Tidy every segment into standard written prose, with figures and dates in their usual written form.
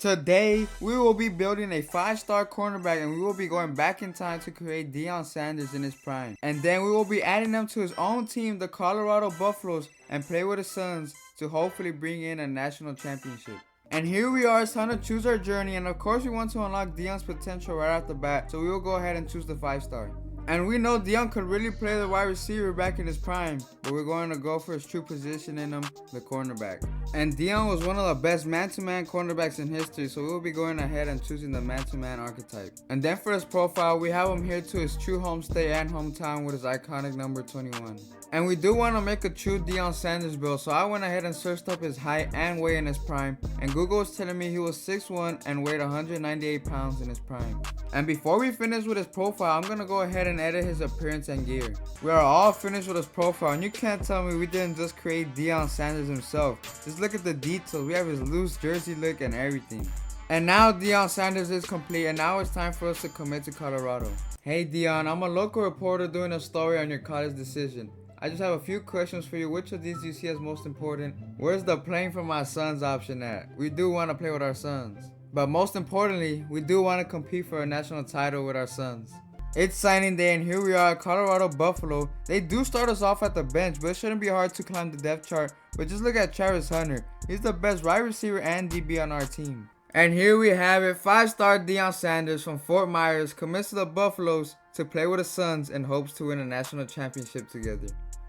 Today, we will be building a 5-star cornerback and we will be going back in time to create Deion Sanders in his prime. And then we will be adding him to his own team, the Colorado Buffaloes, and play with his sons to hopefully bring in a national championship. And here we are, it's time to choose our journey, and of course we want to unlock Deion's potential right off the bat, so we will go ahead and choose the 5-star. And we know Deion could really play the wide receiver back in his prime, but we're going to go for his true position in him, the cornerback. And Deion was one of the best man-to-man cornerbacks in history, so we will be going ahead and choosing the man-to-man archetype. And then for his profile, we have him here to his true home state and hometown with his iconic number 21. And we do want to make a true Deion Sanders build, so I went ahead and searched up his height and weight in his prime, and Google was telling me he was 6'1" and weighed 198 pounds in his prime. And before we finish with his profile, I'm going to go ahead and edit his appearance and gear. We are all finished with his profile, and you can't tell me we didn't just create Deion Sanders himself. Just look at the details. We have his loose jersey look and everything. And now Deion Sanders is complete, and now it's time for us to commit to Colorado. Hey Deion, I'm a local reporter doing a story on your college decision. I just have a few questions for you. Which of these do you see as most important? Where's the playing for my sons option at? We do want to play with our sons. But most importantly, we do want to compete for a national title with our sons. It's signing day, and here we are at Colorado Buffalo. They do start us off at the bench, but it shouldn't be hard to climb the depth chart. But just look at Travis Hunter. He's the best wide receiver and DB on our team. And here we have it, 5-star Deion Sanders from Fort Myers commits to the Buffaloes to play with his sons in hopes to win a national championship together.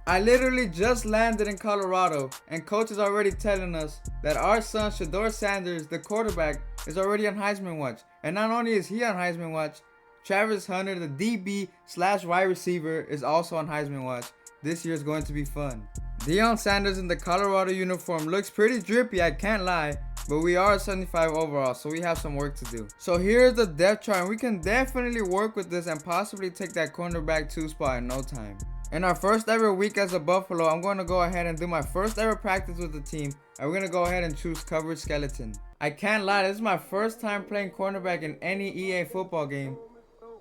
I literally just landed in Colorado, and coach is already telling us that our son Shedeur Sanders, the quarterback, is already on Heisman watch. And not only is he on Heisman watch, Travis Hunter, the DB/wide receiver, is also on Heisman watch. This year is going to be fun. Deion Sanders in the Colorado uniform looks pretty drippy, I can't lie, but we are at 75 overall, so we have some work to do. So here's the depth chart, and we can definitely work with this and possibly take that cornerback 2 spot in no time. In our first ever week as a Buffalo, I'm going to go ahead and do my first ever practice with the team, and we're going to go ahead and choose coverage skeleton. I can't lie, this is my first time playing cornerback in any EA football game,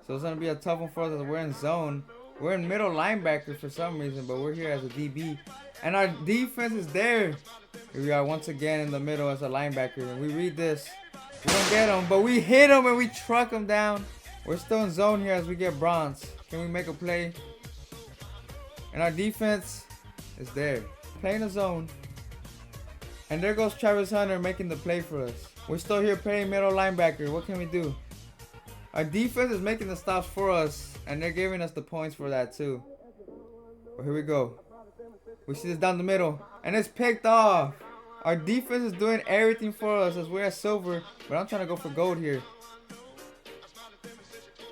so it's going to be a tough one for us as we're in zone. We're in middle linebacker for some reason, but we're here as a DB. And our defense is there. Here we are once again in the middle as a linebacker, and we read this. We don't get him, but we hit him and we truck him down. We're still in zone here as we get bronze. Can we make a play? And our defense is there. Playing the zone. And there goes Travis Hunter making the play for us. We're still here playing middle linebacker. What can we do? Our defense is making the stops for us, and they're giving us the points for that too. But here we go. We see this down the middle, and it's picked off. Our defense is doing everything for us as we're at silver, but I'm trying to go for gold here.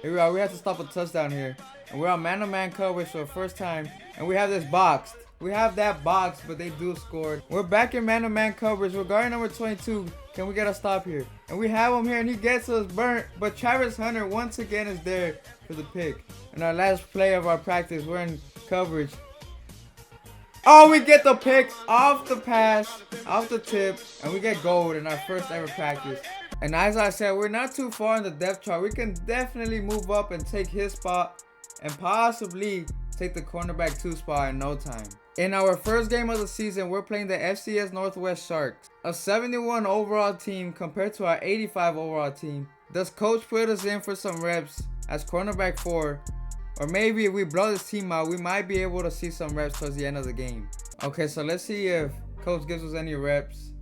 Here we are. We have to stop a touchdown here. And we're on man-to-man coverage for the first time. And we have this boxed. We have that boxed, but they do score. We're back in man-to-man coverage. We're guarding number 22. Can we get a stop here? And we have him here, and he gets us burnt. But Travis Hunter once again is there for the pick. And our last play of our practice, we're in coverage. Oh, we get the pick off the pass, off the tip, and we get gold in our first ever practice. And as I said, we're not too far in the depth chart. We can definitely move up and take his spot and possibly take the cornerback 2 spot in no time. In our first game of the season, we're playing the FCS Northwest Sharks, a 71 overall team compared to our 85 overall team. Does coach put us in for some reps as cornerback 4? Or maybe if we blow this team out, we might be able to see some reps towards the end of the game. Okay, so let's see if coach gives us any reps.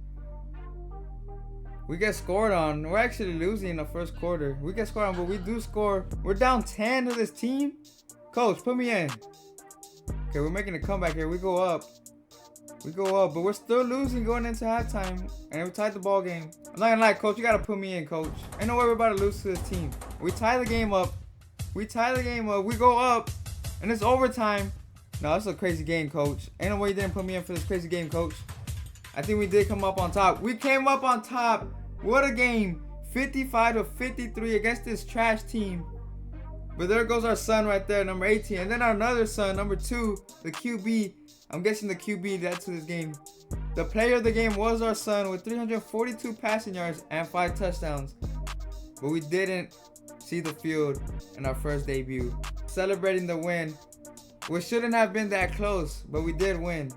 We get scored on. We're actually losing in the first quarter. We get scored on, but we do score. We're down 10 to this team. Coach, put me in. Okay, we're making a comeback here. We go up. We go up, but we're still losing going into halftime. And we tied the ball game. I'm not gonna lie, coach. You gotta put me in, coach. Ain't no way we're about to lose to this team. We tie the game up. We tie the game up. We go up. And it's overtime. No, that's a crazy game, coach. Ain't no way you didn't put me in for this crazy game, coach. I think we did come up on top. We came up on top. What a game. 55-53 against this trash team. But there goes our son right there, number 18. And then our another son, number 2, the QB. I'm guessing the QB that's to this game. The player of the game was our son with 342 passing yards and 5 touchdowns. But we didn't see the field in our first debut. Celebrating the win, which shouldn't have been that close, but we did win.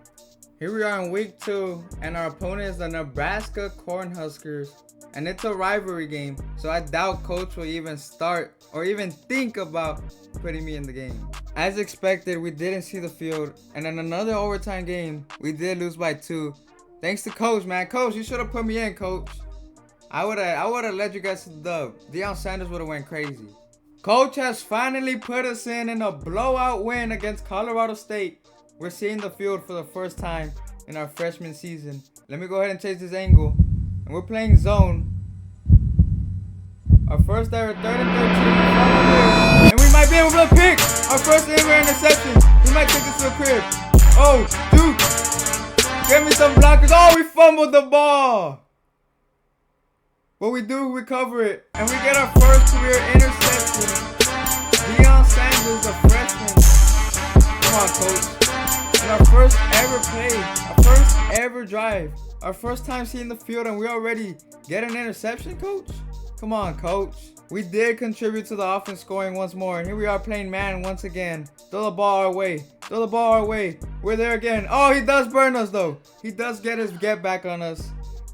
Here we are in week 2, and our opponent is the Nebraska Cornhuskers. And it's a rivalry game, so I doubt coach will even start or even think about putting me in the game. As expected, we didn't see the field, and in another overtime game, we did lose by 2. Thanks to coach, man. Coach, you should have put me in, coach. I would have led you guys to the dub. Deion Sanders would have went crazy. Coach has finally put us in a blowout win against Colorado State. We're seeing the field for the first time in our freshman season. Let me go ahead and change this angle. And we're playing zone. Our first ever 3rd and 13. And we might be able to pick our first ever interception. We might take this to the crib. Oh, dude. Give me some blockers. Oh, we fumbled the ball. What we do, we cover it. And we get our first career interception. Deion Sanders, a freshman. Come on, coach. And our first ever play. Our first ever drive. Our first time seeing the field, and we already get an interception, coach? Come on, coach. We did contribute to the offense scoring once more. And here we are playing man once again. Throw the ball our way. Throw the ball our way. We're there again. Oh, he does burn us, though. He does get his get back on us.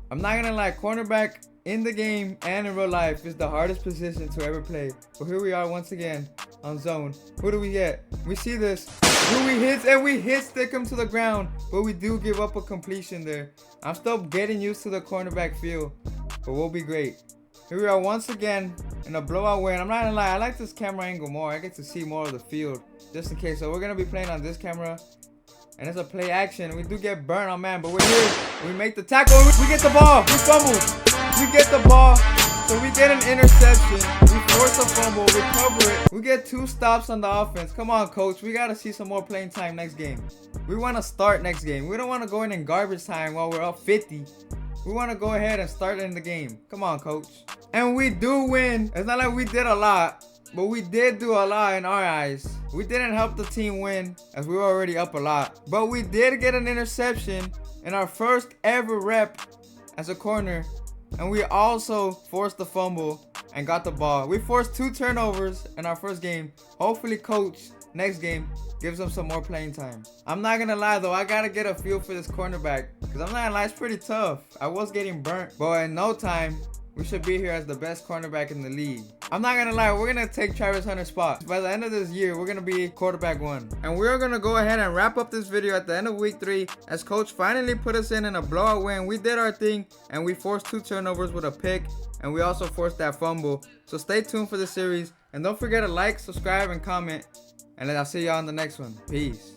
I'm not going to lie. Cornerback in the game and in real life is the hardest position to ever play. But here we are once again on zone. Who do we get? We see this. Who we hit, and we hit stick him to the ground. But we do give up a completion there. I'm still getting used to the cornerback feel, but we'll be great. Here we are once again in a blowout win. I'm not gonna lie, I like this camera angle more. I get to see more of the field just in case. So we're gonna be playing on this camera, and it's a play action. We do get burnt on man, but we're here. We make the tackle. We get the ball. We fumble. We get the ball. So we get an interception. We force a fumble. We cover it. We get 2 stops on the offense. Come on, coach. We got to see some more playing time next game. We want to start next game. We don't want to go in garbage time while we're up 50. We want to go ahead and start in the game. Come on, coach. And we do win. It's not like we did a lot, but we did do a lot in our eyes. We didn't help the team win as we were already up a lot. But we did get an interception in our first ever rep as a corner. And we also forced the fumble and got the ball. We forced 2 turnovers in our first game. Hopefully coach next game gives them some more playing time. I'm not gonna lie though, I gotta get a feel for this cornerback, because I'm not gonna lie, it's pretty tough. I was getting burnt, but in no time we should be here as the best cornerback in the league. I'm not gonna lie, we're gonna take Travis Hunter's spot. By the end of this year, we're gonna be quarterback 1. And we're gonna go ahead and wrap up this video at the end of week 3 as coach finally put us in a blowout win. We did our thing, and we forced 2 turnovers with a pick, and we also forced that fumble. So stay tuned for the series, and don't forget to like, subscribe, and comment. And I'll see y'all on the next one. Peace.